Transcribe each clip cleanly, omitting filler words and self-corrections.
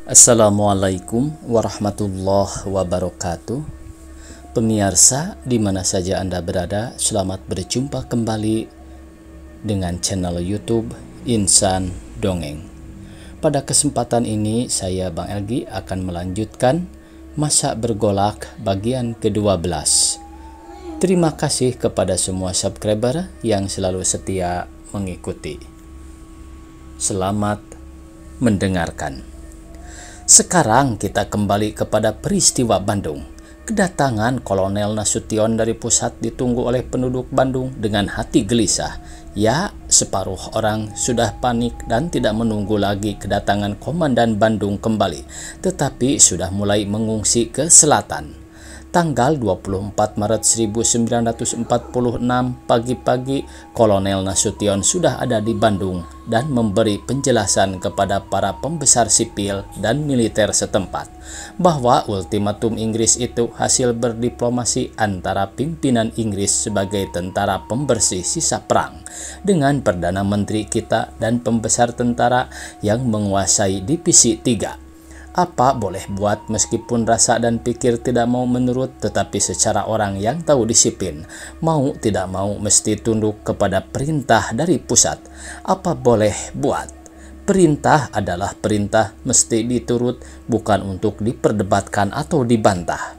Assalamualaikum warahmatullahi wabarakatuh. Pemirsa di mana saja Anda berada, selamat berjumpa kembali dengan channel YouTube Insan Dongeng. Pada kesempatan ini saya Bang Elgi akan melanjutkan Masa Bergolak bagian ke-12. Terima kasih kepada semua subscriber yang selalu setia mengikuti. Selamat mendengarkan. Sekarang kita kembali kepada peristiwa Bandung. Kedatangan Kolonel Nasution dari pusat ditunggu oleh penduduk Bandung dengan hati gelisah. Ya, separuh orang sudah panik dan tidak menunggu lagi kedatangan Komandan Bandung kembali, tetapi sudah mulai mengungsi ke selatan. Tanggal 24 Maret 1946 pagi-pagi, Kolonel Nasution sudah ada di Bandung dan memberi penjelasan kepada para pembesar sipil dan militer setempat bahwa ultimatum Inggris itu hasil berdiplomasi antara pimpinan Inggris sebagai tentara pembersih sisa perang dengan Perdana Menteri kita dan pembesar tentara yang menguasai divisi 3. Apa boleh buat meskipun rasa dan pikir tidak mau menurut, tetapi secara orang yang tahu disiplin, mau tidak mau mesti tunduk kepada perintah dari pusat. Apa boleh buat? Perintah adalah perintah, mesti diturut, bukan untuk diperdebatkan atau dibantah.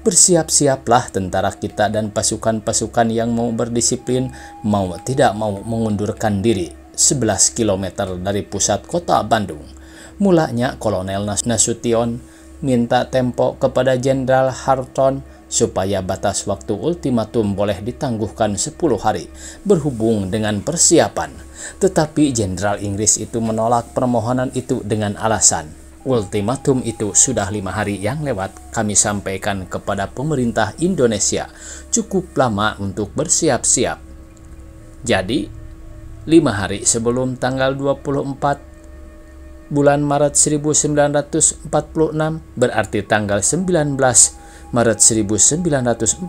Bersiap-siaplah tentara kita dan pasukan-pasukan yang mau berdisiplin, mau tidak mau mengundurkan diri 11 km dari pusat kota Bandung. Mulanya Kolonel Nasution minta tempo kepada Jenderal Harton supaya batas waktu ultimatum boleh ditangguhkan 10 hari berhubung dengan persiapan. Tetapi Jenderal Inggris itu menolak permohonan itu dengan alasan, ultimatum itu sudah 5 hari yang lewat kami sampaikan kepada pemerintah Indonesia, cukup lama untuk bersiap-siap. Jadi 5 hari sebelum tanggal 24 bulan Maret 1946, berarti tanggal 19 Maret 1946,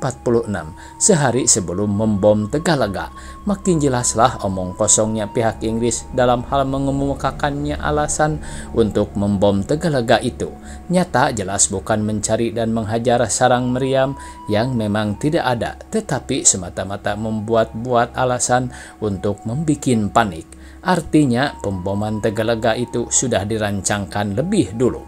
sehari sebelum membom Tegalega, makin jelaslah omong kosongnya pihak Inggris dalam hal mengemukakannya alasan untuk membom Tegalega itu. Nyata jelas bukan mencari dan menghajar sarang meriam yang memang tidak ada, tetapi semata-mata membuat-buat alasan untuk membikin panik. Artinya pemboman Tegalega itu sudah dirancangkan lebih dulu.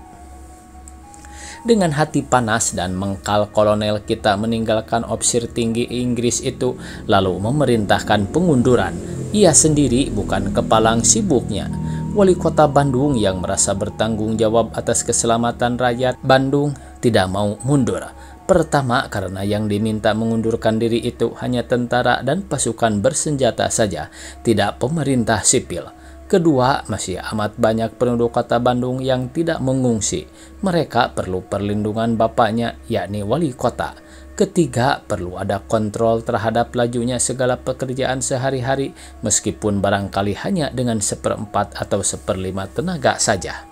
Dengan hati panas dan mengkal, kolonel kita meninggalkan opsir tinggi Inggris itu lalu memerintahkan pengunduran. Ia sendiri bukan kepalang sibuknya. Wali kota Bandung yang merasa bertanggung jawab atas keselamatan rakyat Bandung tidak mau mundur. Pertama, karena yang diminta mengundurkan diri itu hanya tentara dan pasukan bersenjata saja, tidak pemerintah sipil. Kedua, masih amat banyak penduduk kota Bandung yang tidak mengungsi. Mereka perlu perlindungan bapaknya, yakni wali kota. Ketiga, perlu ada kontrol terhadap lajunya segala pekerjaan sehari-hari, meskipun barangkali hanya dengan 1/4 atau 1/5 tenaga saja.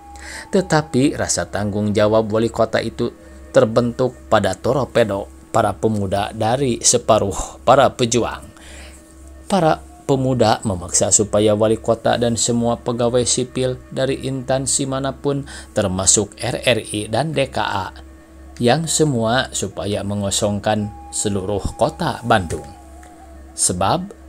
Tetapi rasa tanggung jawab wali kota itu terbentuk pada torpedo para pemuda dari separuh para pejuang. Para pemuda memaksa supaya wali kota dan semua pegawai sipil dari instansi manapun termasuk RRI dan DKA yang semua supaya mengosongkan seluruh kota Bandung. Sebab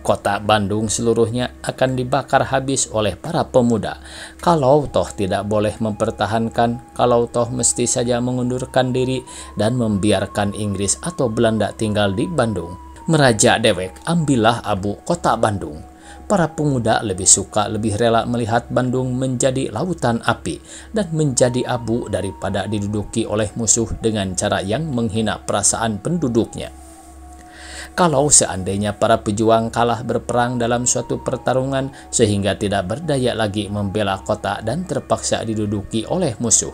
kota Bandung seluruhnya akan dibakar habis oleh para pemuda. Kalau toh tidak boleh mempertahankan, kalau toh mesti saja mengundurkan diri dan membiarkan Inggris atau Belanda tinggal di Bandung. Meraja dewek, ambillah abu kota Bandung. Para pemuda lebih suka, lebih rela melihat Bandung menjadi lautan api dan menjadi abu daripada diduduki oleh musuh dengan cara yang menghina perasaan penduduknya. Kalau seandainya para pejuang kalah berperang dalam suatu pertarungan sehingga tidak berdaya lagi membela kota dan terpaksa diduduki oleh musuh.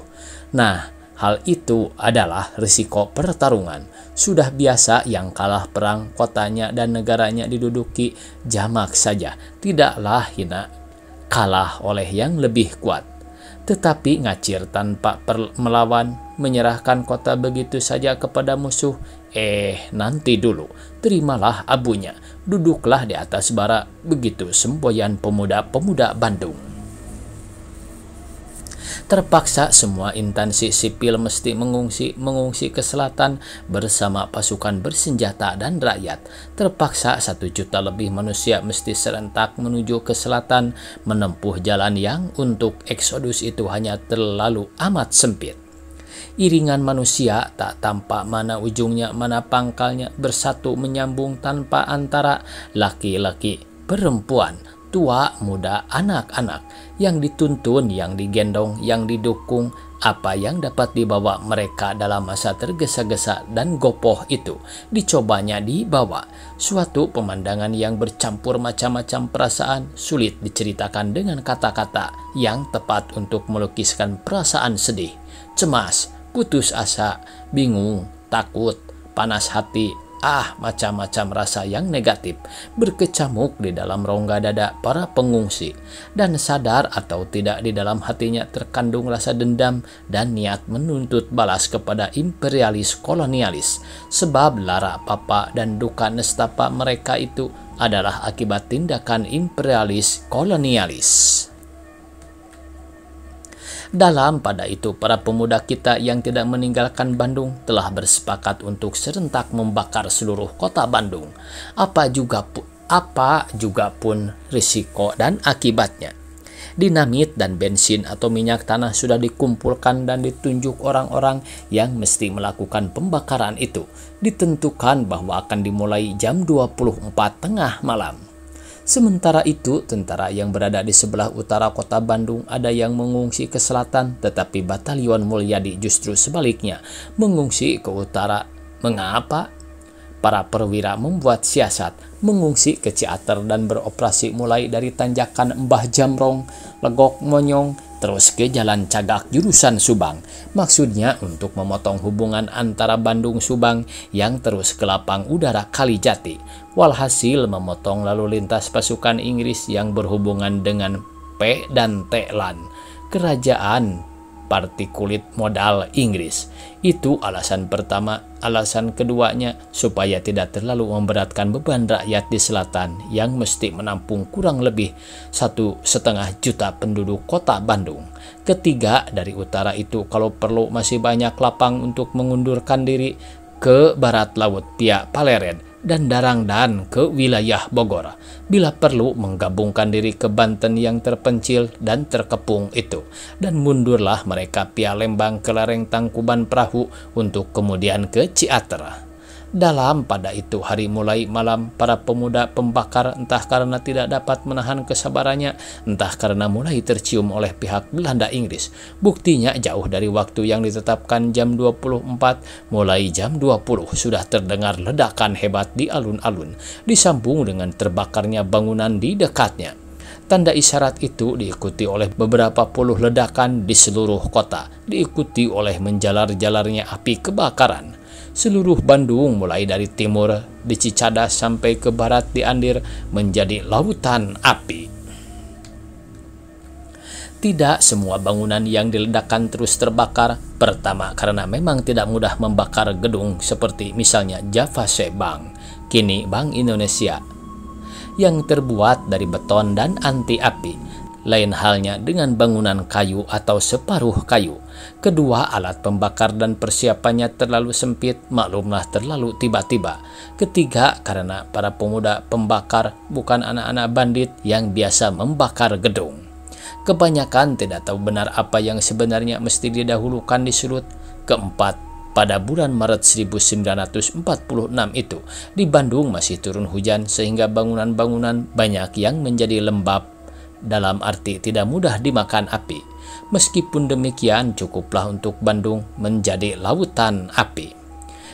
Nah, hal itu adalah risiko pertarungan. Sudah biasa yang kalah perang kotanya dan negaranya diduduki jamak saja. Tidaklah hina kalah oleh yang lebih kuat. Tetapi ngacir tanpa melawan, menyerahkan kota begitu saja kepada musuh, nanti dulu, terimalah abunya, duduklah di atas bara, begitu semboyan pemuda-pemuda Bandung. Terpaksa semua instansi sipil mesti mengungsi ke selatan bersama pasukan bersenjata dan rakyat. Terpaksa 1 juta lebih manusia mesti serentak menuju ke selatan, menempuh jalan yang untuk eksodus itu hanya terlalu amat sempit. Iringan manusia tak tampak mana ujungnya mana pangkalnya, bersatu menyambung tanpa antara, laki-laki, perempuan, tua, muda, anak-anak, yang dituntun, yang digendong, yang didukung. Apa yang dapat dibawa mereka dalam masa tergesa-gesa dan gopoh itu dicobanya dibawa. Suatu pemandangan yang bercampur macam-macam perasaan, sulit diceritakan dengan kata-kata yang tepat untuk melukiskan perasaan sedih, cemas, putus asa, bingung, takut, panas hati, macam-macam rasa yang negatif berkecamuk di dalam rongga dada para pengungsi, dan sadar atau tidak di dalam hatinya terkandung rasa dendam dan niat menuntut balas kepada imperialis kolonialis, sebab lara papa dan duka nestapa mereka itu adalah akibat tindakan imperialis kolonialis. Pada itu, para pemuda kita yang tidak meninggalkan Bandung telah bersepakat untuk serentak membakar seluruh kota Bandung, apa juga pun risiko dan akibatnya. Dinamit dan bensin atau minyak tanah sudah dikumpulkan dan ditunjuk orang-orang yang mesti melakukan pembakaran itu. Ditentukan bahwa akan dimulai jam 24 tengah malam. Sementara itu, tentara yang berada di sebelah utara kota Bandung ada yang mengungsi ke selatan, tetapi Batalion Mulyadi justru sebaliknya, mengungsi ke utara. Mengapa? Para perwira membuat siasat, mengungsi ke Ciater dan beroperasi mulai dari tanjakan Mbah Jamrong, Legok Monyong, terus ke Jalan Cagak jurusan Subang. Maksudnya untuk memotong hubungan antara Bandung-Subang yang terus ke lapang udara Kalijati. Walhasil memotong lalu lintas pasukan Inggris yang berhubungan dengan P dan Thailand, kerajaan partikulit modal Inggris. Itu alasan pertama. Alasan keduanya, supaya tidak terlalu memberatkan beban rakyat di selatan yang mesti menampung kurang lebih 1,5 juta penduduk kota Bandung. Ketiga, dari utara itu kalau perlu masih banyak lapang untuk mengundurkan diri ke barat laut via Paleren dan Darangdan ke wilayah Bogor. Bila perlu menggabungkan diri ke Banten yang terpencil dan terkepung itu, dan mundurlah mereka via Lembang ke lereng Tangkuban Perahu untuk kemudian ke Ciater. Pada itu hari mulai malam, para pemuda pembakar entah karena tidak dapat menahan kesabarannya, entah karena mulai tercium oleh pihak Belanda Inggris. Buktinya jauh dari waktu yang ditetapkan jam 24, mulai jam 20 sudah terdengar ledakan hebat di alun-alun, disambung dengan terbakarnya bangunan di dekatnya. Tanda isyarat itu diikuti oleh beberapa puluh ledakan di seluruh kota, diikuti oleh menjalar-jalarnya api kebakaran. Seluruh Bandung mulai dari timur di Cicadas sampai ke barat di Andir menjadi lautan api. Tidak semua bangunan yang diledakkan terus terbakar. Pertama, karena memang tidak mudah membakar gedung seperti misalnya Javase Bank, kini Bank Indonesia, yang terbuat dari beton dan anti api. Lain halnya dengan bangunan kayu atau separuh kayu. Kedua, alat pembakar dan persiapannya terlalu sempit, maklumlah terlalu tiba-tiba. Ketiga, karena para pemuda pembakar bukan anak-anak bandit yang biasa membakar gedung. Kebanyakan tidak tahu benar apa yang sebenarnya mesti didahulukan disulut. Keempat, pada bulan Maret 1946 itu, di Bandung masih turun hujan sehingga bangunan-bangunan banyak yang menjadi lembab, dalam arti tidak mudah dimakan api. Meskipun demikian, cukuplah untuk Bandung menjadi lautan api.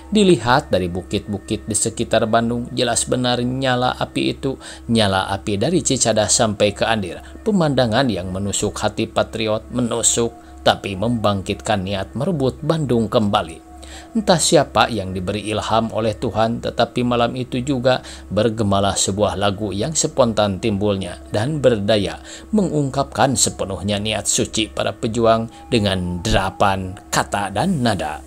Dilihat dari bukit-bukit di sekitar Bandung, jelas benar nyala api itu, nyala api dari Cicadas sampai ke Andir. Pemandangan yang menusuk hati patriot, menusuk tapi membangkitkan niat merebut Bandung kembali. Entah siapa yang diberi ilham oleh Tuhan, tetapi malam itu juga bergemalah sebuah lagu yang spontan timbulnya dan berdaya mengungkapkan sepenuhnya niat suci para pejuang dengan derapan kata dan nada.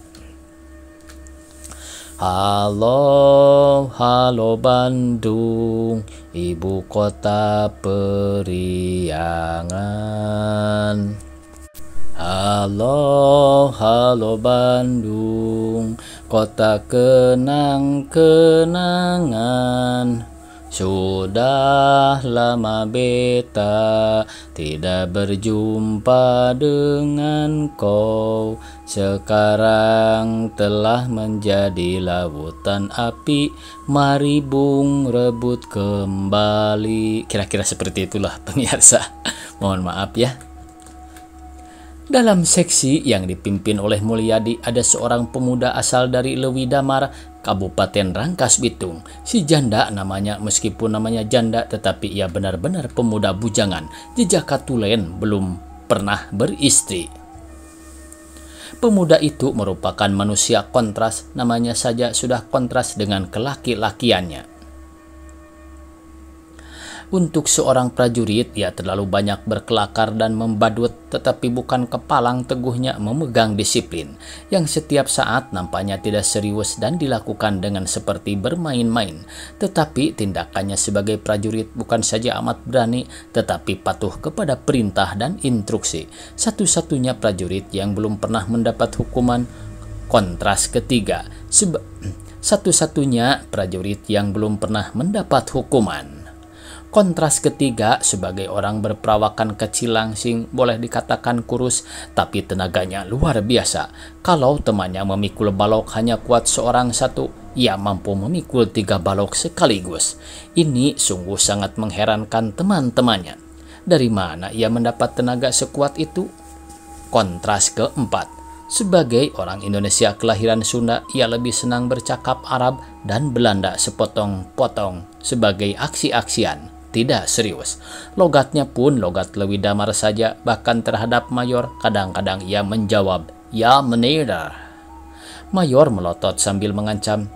Halo, halo Bandung, ibu kota periangan. Halo, halo Bandung, kota kenang-kenangan. Sudah lama beta tidak berjumpa dengan kau. Sekarang telah menjadi lautan api, mari bung rebut kembali. Kira-kira seperti itulah pemirsa. Mohon maaf ya. Dalam seksi yang dipimpin oleh Mulyadi ada seorang pemuda asal dari Leuwi Damar, Kabupaten Rangkas Bitung. Si janda namanya, meskipun namanya janda tetapi ia benar-benar pemuda bujangan. Jejak tulen, belum pernah beristri. Pemuda itu merupakan manusia kontras, namanya saja sudah kontras dengan kelaki-lakiannya. Untuk seorang prajurit, ia terlalu banyak berkelakar dan membadut, tetapi bukan kepalang teguhnya memegang disiplin, yang setiap saat nampaknya tidak serius dan dilakukan dengan seperti bermain-main. Tetapi tindakannya sebagai prajurit bukan saja amat berani, tetapi patuh kepada perintah dan instruksi. Satu-satunya prajurit yang belum pernah mendapat hukuman. Kontras ketiga, satu-satunya prajurit yang belum pernah mendapat hukuman. Kontras ketiga, sebagai orang berperawakan kecil langsing, boleh dikatakan kurus, tapi tenaganya luar biasa. Kalau temannya memikul balok hanya kuat seorang satu, ia mampu memikul 3 balok sekaligus. Ini sungguh sangat mengherankan teman-temannya. Dari mana ia mendapat tenaga sekuat itu? Kontras keempat, sebagai orang Indonesia kelahiran Sunda, ia lebih senang bercakap Arab dan Belanda sepotong-potong sebagai aksi-aksian. Tidak serius. Logatnya pun logat Leuwi Damar saja, bahkan terhadap Mayor kadang-kadang ia menjawab, "Ya meneer." Mayor melotot sambil mengancam,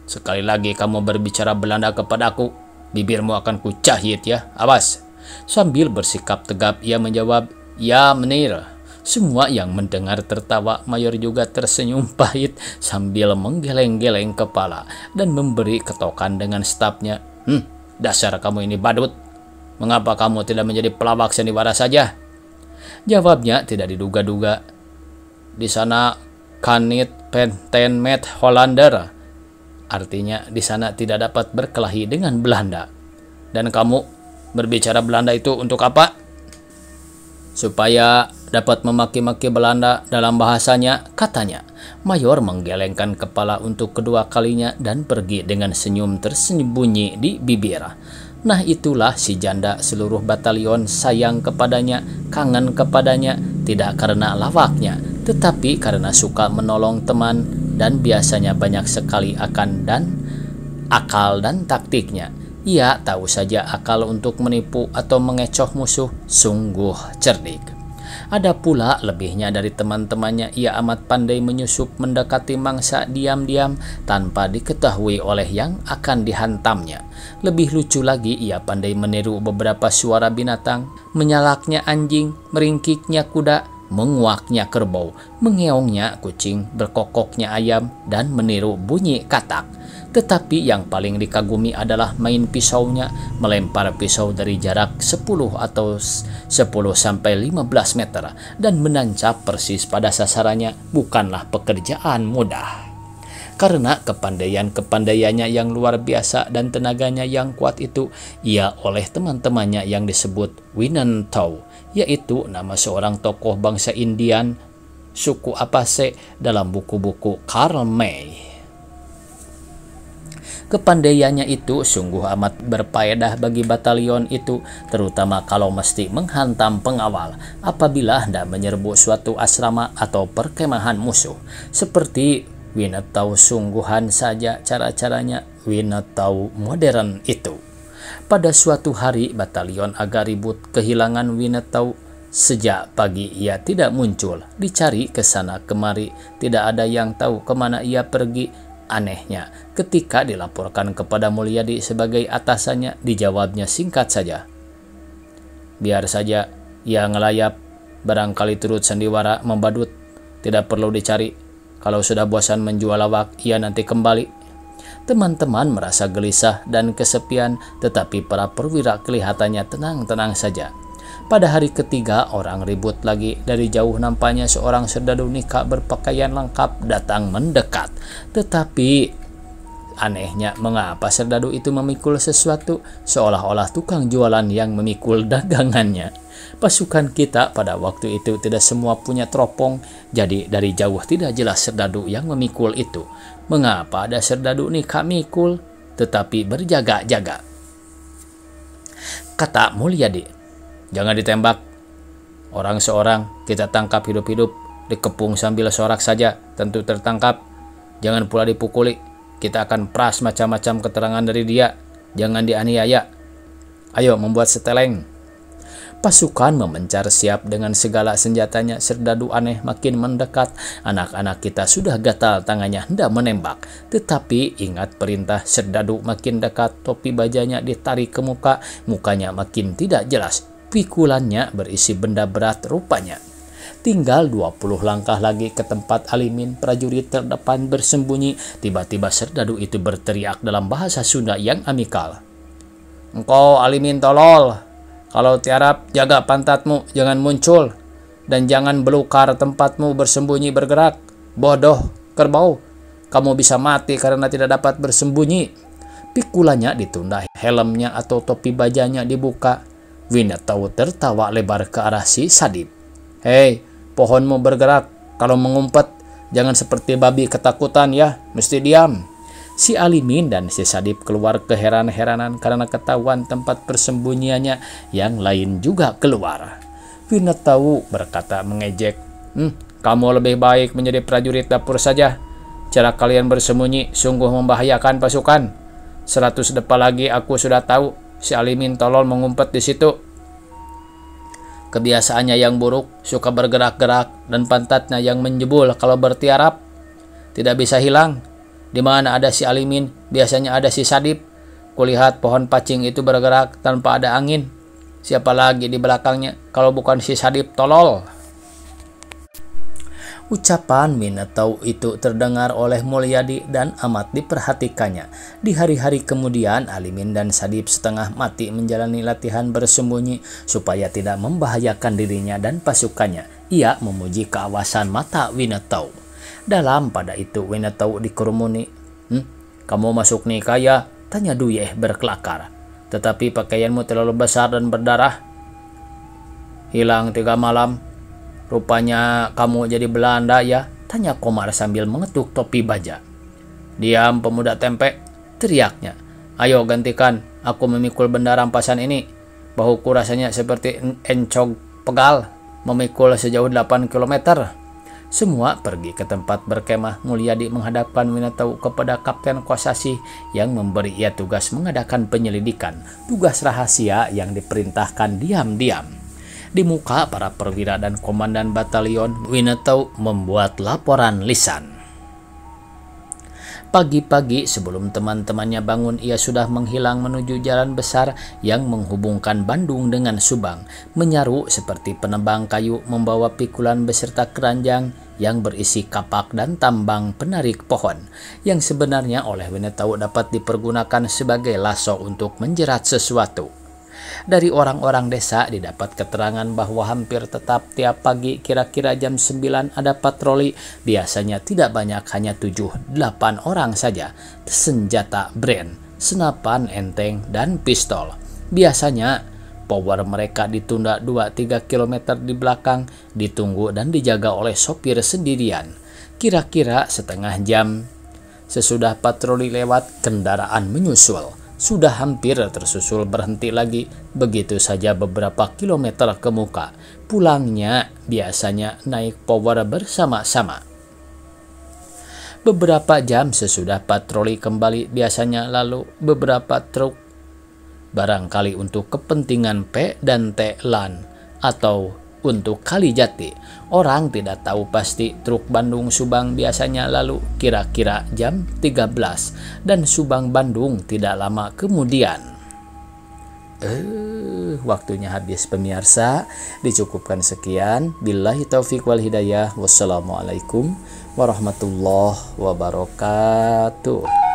"Sekali lagi kamu berbicara Belanda kepadaku, bibirmu akan kucahit ya, awas." Sambil bersikap tegap ia menjawab, "Ya meneer." Semua yang mendengar tertawa. Mayor juga tersenyum pahit sambil menggeleng-geleng kepala dan memberi ketokan dengan stafnya, "Dasar kamu ini badut, mengapa kamu tidak menjadi pelawak sandiwara saja?" Jawabnya tidak diduga-duga, "Di sana kanit penten met Hollander." Artinya di sana tidak dapat berkelahi dengan Belanda. "Dan kamu berbicara Belanda itu untuk apa?" "Supaya dapat memaki-maki Belanda dalam bahasanya," katanya. Mayor menggelengkan kepala untuk kedua kalinya dan pergi dengan senyum tersembunyi di bibir. Nah, itulah si janda. Seluruh batalion sayang kepadanya, kangen kepadanya, tidak karena lawaknya, tetapi karena suka menolong teman dan biasanya banyak sekali akal dan taktiknya. Ia tahu saja akal untuk menipu atau mengecoh musuh, sungguh cerdik. Ada pula lebihnya dari teman-temannya, ia amat pandai menyusup mendekati mangsa diam-diam tanpa diketahui oleh yang akan dihantamnya. Lebih lucu lagi, ia pandai meniru beberapa suara binatang, menyalaknya anjing, meringkiknya kuda, menguaknya kerbau, mengeongnya kucing, berkokoknya ayam, dan meniru bunyi katak. Tetapi yang paling dikagumi adalah main pisaunya, melempar pisau dari jarak 10 atau 10-15 meter dan menancap persis pada sasarannya bukanlah pekerjaan mudah. Karena kepandaiannya yang luar biasa dan tenaganya yang kuat itu, ia oleh teman-temannya yang disebut Winentou, yaitu nama seorang tokoh bangsa Indian suku Apase dalam buku-buku Karl May. Kepandaiannya itu sungguh amat berfaedah bagi batalion itu, terutama kalau mesti menghantam pengawal apabila hendak menyerbu suatu asrama atau perkemahan musuh. Seperti Winentou sungguhan saja cara-caranya, Winentou modern itu. Pada suatu hari batalion agak ribut, kehilangan Winentou. Sejak pagi ia tidak muncul, dicari ke sana kemari, tidak ada yang tahu kemana ia pergi. Anehnya, ketika dilaporkan kepada Mulyadi sebagai atasannya, dijawabnya singkat saja, "Biar saja, ia ngelayap, barangkali turut sandiwara membadut, tidak perlu dicari. Kalau sudah bosan menjual lawak, ia nanti kembali." Teman-teman merasa gelisah dan kesepian, tetapi para perwira kelihatannya tenang-tenang saja. Pada hari ketiga, orang ribut lagi. Dari jauh nampaknya seorang serdadu nikah berpakaian lengkap datang mendekat. Tetapi anehnya, mengapa serdadu itu memikul sesuatu, seolah-olah tukang jualan yang memikul dagangannya. Pasukan kita pada waktu itu tidak semua punya teropong, jadi dari jauh tidak jelas serdadu yang memikul itu. Mengapa ada serdadu nikah mikul, tetapi berjaga-jaga? Kata Mulyadi, "Jangan ditembak. Orang seorang kita tangkap hidup-hidup, dikepung sambil sorak saja, tentu tertangkap. Jangan pula dipukuli. Kita akan peras macam-macam keterangan dari dia. Jangan dianiaya. Ayo membuat seteleng." Pasukan memencar siap dengan segala senjatanya. Serdadu aneh makin mendekat. Anak-anak kita sudah gatal tangannya hendak menembak. Tetapi ingat perintah, serdadu makin dekat. Topi bajanya ditarik ke muka. Mukanya makin tidak jelas. Pikulannya berisi benda berat rupanya. Tinggal 20 langkah lagi ke tempat Alimin, prajurit terdepan bersembunyi. Tiba-tiba serdadu itu berteriak dalam bahasa Sunda yang amikal. "Engkau Alimin tolol. Kalau tiarap, jaga pantatmu, jangan muncul. Dan jangan belukar tempatmu bersembunyi bergerak. Bodoh, kerbau. Kamu bisa mati karena tidak dapat bersembunyi." Pikulannya ditunda, helmnya atau topi bajanya dibuka. Winetau tertawa lebar ke arah si Sadip. "Hei, pohonmu bergerak. Kalau mengumpet, jangan seperti babi ketakutan ya, mesti diam." Si Alimin dan si Sadip keluar keheran-heranan karena ketahuan tempat persembunyiannya. Yang lain juga keluar. Winetau berkata mengejek, "Kamu lebih baik menjadi prajurit dapur saja. Cara kalian bersembunyi sungguh membahayakan pasukan. 100 depa lagi aku sudah tahu si Alimin tolol mengumpet di situ. Kebiasaannya yang buruk, suka bergerak-gerak, dan pantatnya yang menjebul kalau bertiarap. Tidak bisa hilang. Di mana ada si Alimin, biasanya ada si Sadip. Kulihat pohon pacing itu bergerak tanpa ada angin. Siapa lagi di belakangnya kalau bukan si Sadip tolol?" Ucapan Winetau itu terdengar oleh Mulyadi dan amat diperhatikannya. Di hari-hari kemudian, Alimin dan Sadip setengah mati menjalani latihan bersembunyi supaya tidak membahayakan dirinya dan pasukannya. Ia memuji keawasan mata Winetau. Dalam pada itu Winetau dikerumuni. "Kamu masuk nikah ya?" tanya Duyeh berkelakar. "Tetapi pakaianmu terlalu besar dan berdarah. Hilang 3 malam. Rupanya kamu jadi Belanda ya?" tanya Komar sambil mengetuk topi baja. "Diam pemuda tempe," teriaknya. "Ayo gantikan, aku memikul benda rampasan ini. Bahuku rasanya seperti encog pegal, memikul sejauh 8 kilometer. Semua pergi ke tempat berkemah. Mulyadi menghadapkan Winetau kepada Kapten Kosasih yang memberi ia tugas mengadakan penyelidikan, tugas rahasia yang diperintahkan diam-diam. Di muka para perwira dan komandan batalion, Winetau membuat laporan lisan. Pagi-pagi sebelum teman-temannya bangun, ia sudah menghilang menuju jalan besar yang menghubungkan Bandung dengan Subang. Menyaru seperti penebang kayu, membawa pikulan beserta keranjang yang berisi kapak dan tambang penarik pohon, yang sebenarnya oleh Winetau dapat dipergunakan sebagai lasso untuk menjerat sesuatu. Dari orang-orang desa didapat keterangan bahwa hampir tetap tiap pagi kira-kira jam 9 ada patroli. Biasanya tidak banyak, hanya 7-8 orang saja. Senjata brand, senapan enteng, dan pistol. Biasanya power mereka ditunda 2-3 km di belakang, ditunggu dan dijaga oleh sopir sendirian. Kira-kira setengah jam sesudah patroli lewat, kendaraan menyusul. Sudah hampir tersusul berhenti lagi, begitu saja beberapa kilometer ke muka. Pulangnya biasanya naik power bersama-sama. Beberapa jam sesudah patroli kembali, biasanya lalu beberapa truk, barangkali untuk kepentingan P dan T LAN atau untuk Kalijati. Orang tidak tahu pasti. Truk Bandung-Subang biasanya lalu kira-kira jam 13 dan Subang-Bandung tidak lama kemudian. Waktunya habis pemirsa. Dicukupkan sekian. Billahi taufiq wal hidayah. Wassalamualaikum warahmatullahi wabarakatuh.